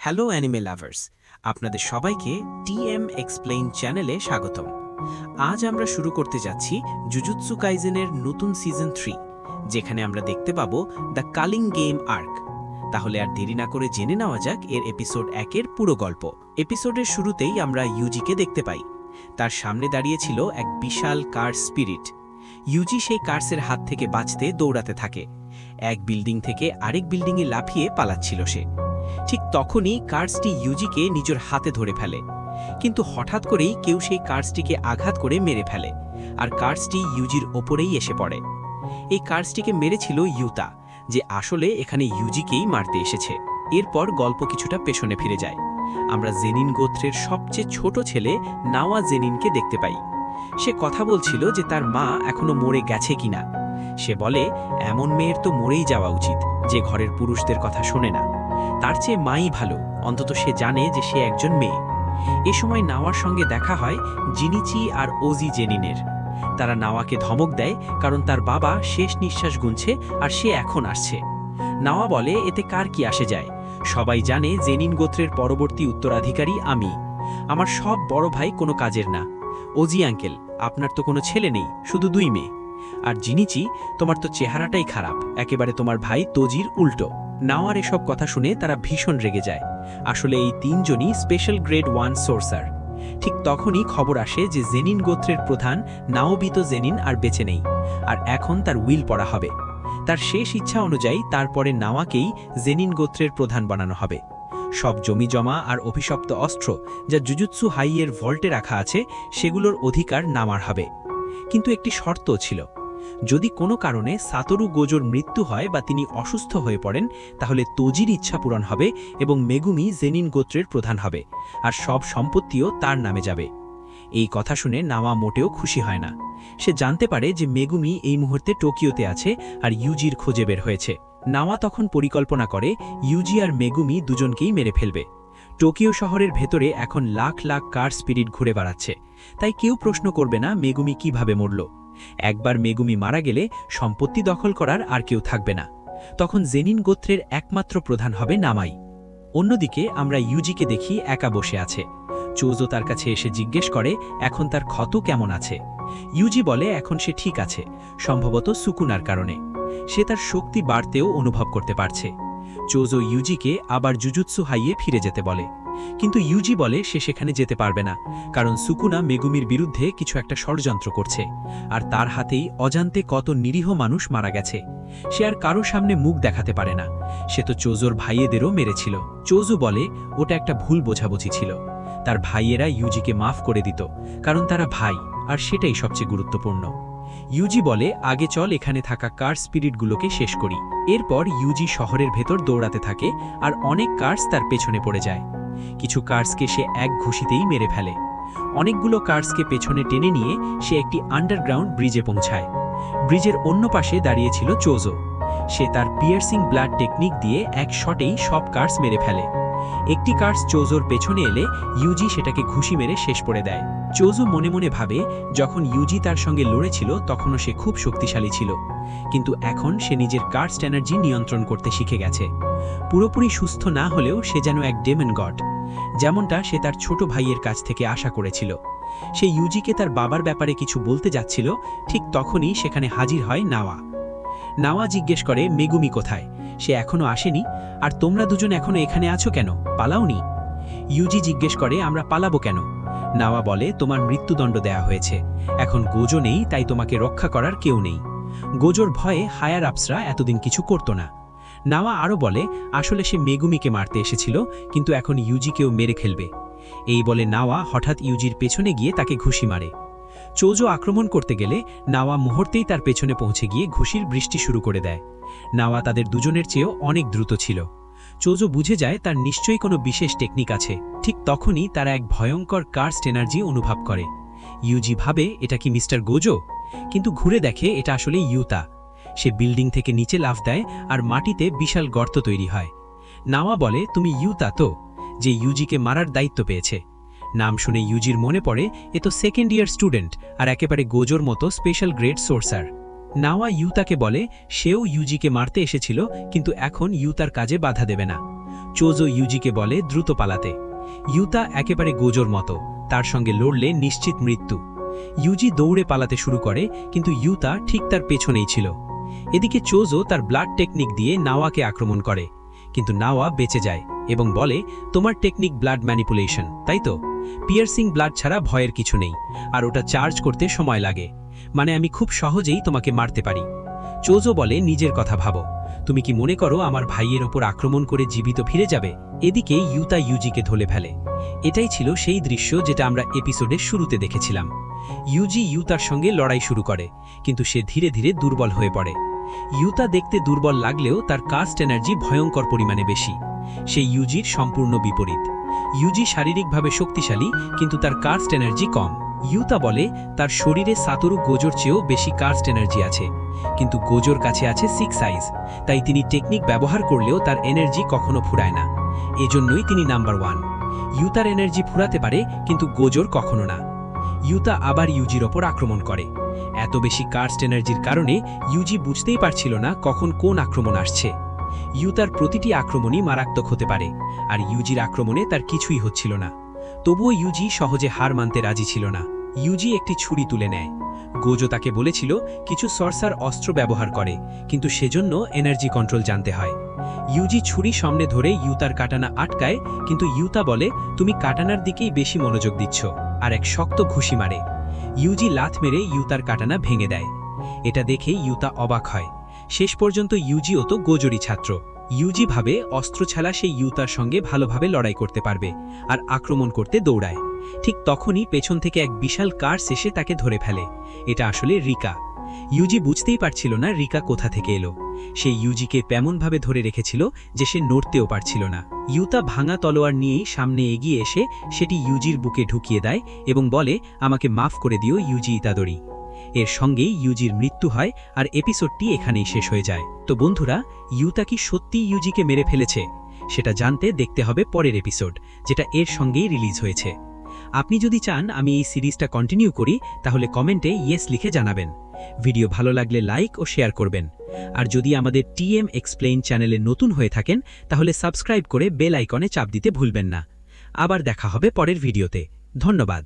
Hello anime lovers, আপনাদের সবাইকে TM explain চ্যানেলে স্বাগতম। আজ আমরা শুরু করতে যাচ্ছি জুজুৎসু কাইজেনের নতুন সিজন 3, যেখানে আমরা দেখতে পাবো দ্য কালিং গেম আর্ক। তাহলে আর দেরি না করে জেনে নেওয়া যাক এর এপিসোড 1-এর পুরো গল্প। এপিসোডের শুরুতেই আমরা ইউজিকে দেখতে পাই। তার সামনে দাঁড়িয়েছিল এক বিশাল কার স্পিরিট। ইউজি সেই কার্সের হাত থেকে বাঁচতে দৌড়াতে থাকে। এক বিল্ডিং থেকে আরেক বিল্ডিংয়ে লাফিয়ে পালাচ্ছিল সে। ঠিক তখনই কার্সটি ইউজিকে নিজের হাতে ধরে ফেলে, কিন্তু হঠাৎ করেই কেউ সেই কার্সটিকে আঘাত করে মেরে ফেলে, আর কার্সটি ইউজির ওপরেই এসে পড়ে। এই কার্সটিকে মেরেছিল ইউতা, যে আসলে এখানে ইউজিকেই মারতে এসেছে। এরপর গল্প কিছুটা পেছনে ফিরে যায়। আমরা জেনিন গোত্রের সবচেয়ে ছোট ছেলে নাওয়া জেনিনকে দেখতে পাই। সে কথা বলছিল যে তার মা এখনো মরে গেছে কিনা। সে বলে, এমন মেয়ের তো মরেই যাওয়া উচিত যে ঘরের পুরুষদের কথা শোনে না। তার চেয়ে মাই ভালো, অন্তত সে জানে যে সে একজন মেয়ে। এ সময় নাওয়ার সঙ্গে দেখা হয় জিনিচি আর ওজি জেনিনের। তারা নাওয়াকে ধমক দেয়, কারণ তার বাবা শেষ নিঃশ্বাস গুনছে আর সে এখন আসছে। নাওয়া বলে, এতে কার কি আসে যায়, সবাই জানে জেনিন গোত্রের পরবর্তী উত্তরাধিকারী আমি। আমার সব বড় ভাই কোনো কাজের না। ওজি আঙ্কেল, আপনার তো কোনো ছেলে নেই, শুধু 2 মেয়ে। আর জিনিচি, তোমার তো চেহারাটাই খারাপ, একেবারে তোমার ভাই তোজির উল্টো। নাওয়ার এসব কথা শুনে তারা ভীষণ রেগে যায়। আসলে এই 3 জনই স্পেশাল গ্রেড 1 সোর্সার। ঠিক তখনই খবর আসে যে জেনিন গোত্রের প্রধান নাওবিত জেনিন আর বেঁচে নেই, আর এখন তার উইল পড়া হবে। তার শেষ ইচ্ছা অনুযায়ী তারপরে নাওয়াকেই জেনিন গোত্রের প্রধান বানানো হবে। সব জমি জমা আর অভিশপ্ত অস্ত্র যা জুজুৎসু হাইয়ের ভল্টে রাখা আছে, সেগুলোর অধিকার নামার হবে। কিন্তু একটি শর্ত ছিল, যদি কোনো কারণে সাতোরু গোজোর মৃত্যু হয় বা তিনি অসুস্থ হয়ে পড়েন, তাহলে তোজির ইচ্ছা পূরণ হবে এবং মেগুমি জেনিন গোত্রের প্রধান হবে, আর সব সম্পত্তিও তার নামে যাবে। এই কথা শুনে নাওয়া মোটেও খুশি হয় না। সে জানতে পারে যে মেগুমি এই মুহূর্তে টোকিওতে আছে আর ইউজির খোঁজে বের হয়েছে। নাওয়া তখন পরিকল্পনা করে ইউজি আর মেগুমি দুজনকেই মেরে ফেলবে। টোকিও শহরের ভেতরে এখন লাখ লাখ কার স্পিরিট ঘুরে বেড়াচ্ছে, তাই কেউ প্রশ্ন করবে না মেগুমি কিভাবে মরল। একবার মেগুমি মারা গেলে সম্পত্তি দখল করার আর কেউ থাকবে না। তখন জেনিন গোত্রের একমাত্র প্রধান হবে নামাই। অন্যদিকে আমরা ইউজিকে দেখি একা বসে আছে। চোজো তার কাছে এসে জিজ্ঞেস করে এখন তার ক্ষত কেমন আছে। ইউজি বলে এখন সে ঠিক আছে, সম্ভবত সুকুনার কারণে। সে তার শক্তি বাড়তেও অনুভব করতে পারছে। চোজো ইউজিকে আবার জুজুৎসু হাইয়ে ফিরে যেতে বলে, কিন্তু ইউজি বলে সে সেখানে যেতে পারবে না, কারণ সুকুনা মেগুমির বিরুদ্ধে কিছু একটা ষড়যন্ত্র করছে, আর তার হাতেই অজান্তে কত নিরীহ মানুষ মারা গেছে। সে আর কারো সামনে মুখ দেখাতে পারে না। সে তো চোজোর ভাইয়েদেরও মেরেছিল। চোজো বলে ওটা একটা ভুল বোঝাবুঝি ছিল। তার ভাইয়েরা ইউজিকে মাফ করে দিত, কারণ তারা ভাই, আর সেটাই সবচেয়ে গুরুত্বপূর্ণ। ইউজি বলে আগে চল এখানে থাকা কার স্পিরিটগুলোকে শেষ করি। এরপর ইউজি শহরের ভেতর দৌড়াতে থাকে, আর অনেক কার্স তার পেছনে পড়ে যায়। কিছু কার্সকে সে এক ঘুষিতেই মেরে ফেলে। অনেকগুলো কার্সকে পেছনে টেনে নিয়ে সে একটি আন্ডারগ্রাউন্ড ব্রিজে পৌঁছায়। ব্রিজের অন্য পাশে দাঁড়িয়েছিল চোজো। সে তার পিয়ার্সিং ব্লাড টেকনিক দিয়ে এক শটেই সব কার্স মেরে ফেলে। একটি কার্স চোজোর পেছনে এলে ইউজি সেটাকে ঘুষি মেরে শেষ করে দেয়। চোজো মনে মনে ভাবে, যখন ইউজি তার সঙ্গে লড়েছিল তখনও সে খুব শক্তিশালী ছিল, কিন্তু এখন সে নিজের কার্স এনার্জি নিয়ন্ত্রণ করতে শিখে গেছে। পুরোপুরি সুস্থ না হলেও সে যেন এক ডেমন গড, যেমনটা সে তার ছোট ভাইয়ের কাছ থেকে আশা করেছিল। সে ইউজিকে তার বাবার ব্যাপারে কিছু বলতে যাচ্ছিল, ঠিক তখনই সেখানে হাজির হয় নাওয়া। নাওয়া জিজ্ঞেস করে মেগুমি কোথায়, সে এখনো আসেনি, আর তোমরা দুজন এখনো এখানে আছো কেন, পালাওনি? ইউজি জিজ্ঞেস করে আমরা পালাবো কেন? নাওয়া বলে তোমার মৃত্যুদণ্ড দেয়া হয়েছে, এখন গোজো নেই, তাই তোমাকে রক্ষা করার কেউ নেই। গোজোর ভয়ে হায়ার আপসরা এতদিন কিছু করতো না। নাওয়া আরও বলে আসলে সে মেগুমিকে মারতে এসেছিল, কিন্তু এখন ইউজিকেও মেরে ফেলবে। এই বলে নাওয়া হঠাৎ ইউজির পেছনে গিয়ে তাকে ঘুষি মারে। চোজো আক্রমণ করতে গেলে নাওয়া মুহূর্তেই তার পেছনে পৌঁছে গিয়ে ঘুষির বৃষ্টি শুরু করে দেয়। নাওয়া তাদের দুজনের চেয়েও অনেক দ্রুত ছিল। চোজো বুঝে যায় তার নিশ্চয়ই কোনো বিশেষ টেকনিক আছে। ঠিক তখনই তারা এক ভয়ঙ্কর কার্স্ট এনার্জি অনুভব করে। ইউজি ভাবে এটা কি মিস্টার গোজো, কিন্তু ঘুরে দেখে এটা আসলে ইউতা। সে বিল্ডিং থেকে নিচে লাফ দেয় আর মাটিতে বিশাল গর্ত তৈরি হয়। নাওয়া বলে তুমি ইউতা তো, যে ইউজিকে মারার দায়িত্ব পেয়েছে। নাম শুনে ইউজির মনে পড়ে এ তো সেকেন্ড ইয়ার স্টুডেন্ট আর একেবারে গোজোর মতো স্পেশাল গ্রেড সোর্সার। নাওয়া ইউতাকে বলে সেও ইউজিকে মারতে এসেছিল, কিন্তু এখন ইউতার কাজে বাধা দেবে না। চোজো ইউজিকে বলে দ্রুত পালাতে। ইউতা একেবারে গোজোর মতো, তার সঙ্গে লড়লে নিশ্চিত মৃত্যু। ইউজি দৌড়ে পালাতে শুরু করে, কিন্তু ইউতা ঠিক তার পেছনেই ছিল। এদিকে চোজো তার ব্লাড টেকনিক দিয়ে নাওয়াকে আক্রমণ করে, কিন্তু নাওয়া বেঁচে যায় এবং বলে, তোমার টেকনিক ব্লাড ম্যানিপুলেশন, তাই তো? পিয়ার্সিং ব্লাড ছাড়া ভয়ের কিছু নেই, আর ওটা চার্জ করতে সময় লাগে, মানে আমি খুব সহজেই তোমাকে মারতে পারি। চোজো বলে, নিজের কথা ভাবো, তুমি কি মনে করো আমার ভাইয়ের ওপর আক্রমণ করে জীবিত ফিরে যাবে? এদিকে ইউতা ইউজিকে ধরে ফেলে। এটাই ছিল সেই দৃশ্য যেটা আমরা এপিসোডের শুরুতে দেখেছিলাম। ইউজি ইউতার সঙ্গে লড়াই শুরু করে, কিন্তু সে ধীরে ধীরে দুর্বল হয়ে পড়ে। ইউতা দেখতে দুর্বল লাগলেও তার কাস্ট এনার্জি ভয়ঙ্কর পরিমাণে বেশি। সে ইউজির সম্পূর্ণ বিপরীত। ইউজি শারীরিকভাবে শক্তিশালী, কিন্তু তার কাস্ট এনার্জি কম। ইউতা বলে, তার শরীরে সাতোরু গোজোর চেয়েও বেশি কাস্ট এনার্জি আছে, কিন্তু গোজোর কাছে আছে 6 সাইজ, তাই তিনি টেকনিক ব্যবহার করলেও তার এনার্জি কখনো ফুরায় না। এজন্যই তিনি নাম্বার 1। ইউতার এনার্জি ফুরাতে পারে, কিন্তু গোজোর কখনো না। ইউতা আবার ইউজির ওপর আক্রমণ করে। এত বেশি কাস্ট এনার্জির কারণে ইউজি বুঝতেই পারছিল না কখন কোন আক্রমণ আসছে। ইউতার প্রতিটি আক্রমণই মারাত্মক হতে পারে, আর ইউজির আক্রমণে তার কিছুই হচ্ছিল না। তবুও ইউজি সহজে হার মানতে রাজি ছিল না। ইউজি একটি ছুরি তুলে নেয়। গোজো তাকে বলেছিল কিছু সর্সার অস্ত্র ব্যবহার করে, কিন্তু সেজন্য এনার্জি কন্ট্রোল জানতে হয়। ইউজি ছুরি সামনে ধরে ইউতার কাটানা আটকায়, কিন্তু ইউতা বলে, তুমি কাটানার দিকেই বেশি মনোযোগ দিচ্ছ, আর এক শক্ত ঘুষি মারে। ইউজি লাথ মেরে ইউতার কাটানা ভেঙে দেয়। এটা দেখে ইউতা অবাক হয়। শেষ পর্যন্ত ইউজিও তো গোজোরই ছাত্র। ইউজি ভাবে অস্ত্র ছাড়া সে ইউতার সঙ্গে ভালোভাবে লড়াই করতে পারবে, আর আক্রমণ করতে দৌড়ায়। ঠিক তখনই পেছন থেকে এক বিশাল কার্স এসে তাকে ধরে ফেলে। এটা আসলে রিকা। ইউজি বুঝতেই পারছিল না রিকা কোথা থেকে এলো। সে ইউজিকে এমনভাবে ধরে রেখেছিল যে সে নড়তেও পারছিল না। ইউতা ভাঙা তলোয়ার নিয়েই সামনে এগিয়ে এসে সেটি ইউজির বুকে ঢুকিয়ে দেয় এবং বলে, আমাকে মাফ করে দিও ইউজি ইতাদোরি। এর সঙ্গেই ইউজির মৃত্যু হয়, আর এপিসোডটি এখানেই শেষ হয়ে যায়। তো বন্ধুরা, ইউতা কি সত্যিই ইউজিকে মেরে ফেলেছে? সেটা জানতে দেখতে হবে পরের এপিসোড, যেটা এর সঙ্গেই রিলিজ হয়েছে। আপনি যদি চান আমি এই সিরিজটা কন্টিনিউ করি, তাহলে কমেন্টে ইয়েস লিখে জানাবেন। ভিডিও ভালো লাগলে লাইক ও শেয়ার করবেন। আর যদি আমাদের টিএম এক্সপ্লেইন চ্যানেলে নতুন হয়ে থাকেন, তাহলে সাবস্ক্রাইব করে বেল আইকনে চাপ দিতে ভুলবেন না। আবার দেখা হবে পরের ভিডিওতে। ধন্যবাদ।